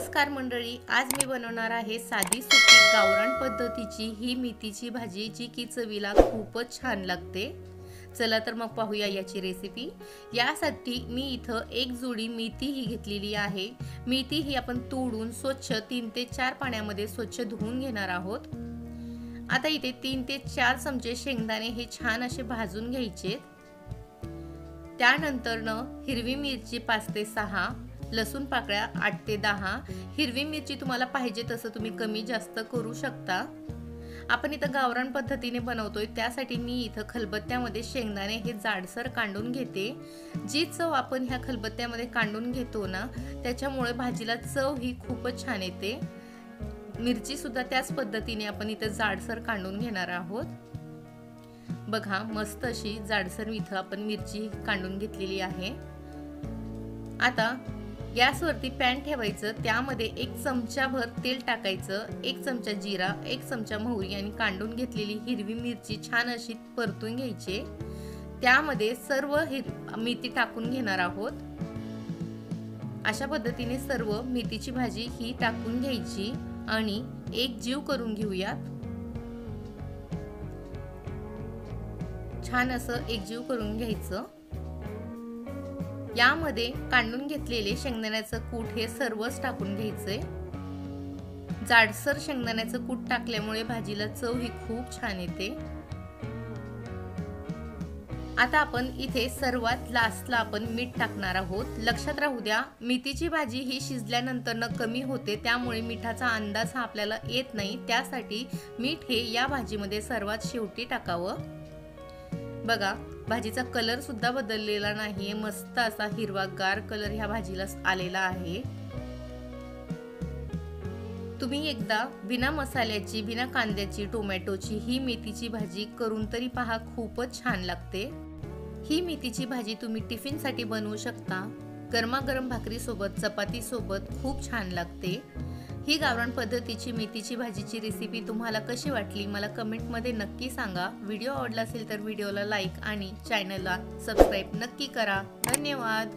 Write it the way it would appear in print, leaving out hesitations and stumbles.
नमस्कार मंडळी, आज मी बनवणार आहे साधी सोपी गावरान पद्धतीची ही मेथीची भाजी, जी की चवीला खूपच छान लागते। चला तर मग पाहूया याची रेसिपी। यासाठी मी इथं एक जुडी मेथी ही घेतलेली आहे। मेथी ही आपण तोडून स्वच्छ 3 ते 4 पाण्यामध्ये स्वच्छ धुवून घेणार आहोत। आता इथे 3 ते 4 चमचे शेंगदाणे हे छान असे भाजून घ्यायचे। त्यानंतर हिरवी मिरची 5 ते 6, लसूण पाकळ्या 8 ते 10। हिरवी मिरची तुम्हाला पाहिजे तसं तुम्ही कमी जास्त करू शकता। आपण इथं गावरान पद्धतीने बनवतोय, त्यासाठी मी इथं खलबत्त्यामध्ये शेंगदाणे हे जाडसर काढून घेते। जी चव आपण ह्या खलबत्त्यामध्ये काढून घेतो ना, त्याच्यामुळे भाजीला चव ही खूपच छान येते। मिरची सुद्धा त्याच पद्धतीने आपण इथं जाडसर काढून घेणार आहोत। बघा, मस्त अशी जाडसर इथं आपण मिरची काढून घेतलेली आहे। आता गॅसवरती पॅन ठेवायचं, त्यामध्ये 1 चमचाभर तेल टाकायचं, 1 चमचा जिरा, 1 चमचा मोहरी आणि काढून घेतलेली हिरवी मिरची छान अशी परतून घ्यायची। त्यामध्ये सर्व मेथी टाकून घेणार आहोत। अशा पद्धतीने सर्व मेथीची भाजी ही टाकून घ्यायची आणि एक जीव करून घेऊयात। छान असं एकजीव करून घ्यायचं। यामध्ये काढून घेतलेले शेंगदाण्याचं कूट हे सर्वच टाकून घ्यायचे। जाडसर शेंगदाण्याचं कूट टाकल्यामुळे भाजीला चव ही खूप छान येते। आता आपण इथे सर्वात लास्टला आपण मीठ टाकणार आहोत। लक्षात राहू द्या, मेथीची भाजी ही शिजल्यानंतर कमी होते, त्यामुळे मिठाचा अंदाज हा आपल्याला येत नाही। त्यासाठी मीठ हे या भाजीमध्ये सर्वात शेवटी टाकावं। बघा, भाजीचा कलर सुद्धा बदललेला नाहीये, मस्त असा हिरवागार कलर ह्या भाजीला आलेला आहे। तुम्ही एकदा बिना मसाल्याची, बिना कांद्याची, टोमॅटोची ही मेथीची भाजी करून तरी पहा, खूपच छान लागते। ही मेथीची भाजी तुम्ही टिफिन साठी बनवू शकता। गरमागरम भाकरी सोबत, चपाती सोबत खूप छान लागते। ही गावरान पद्धतीची मेथीची भाजीची रेसिपी तुम्हाला कशी वाटली मला कमेंटमध्ये नक्की सांगा। व्हिडिओ आवडला असेल तर व्हिडिओला लाईक आणि चॅनलला सबस्क्राईब नक्की करा। धन्यवाद।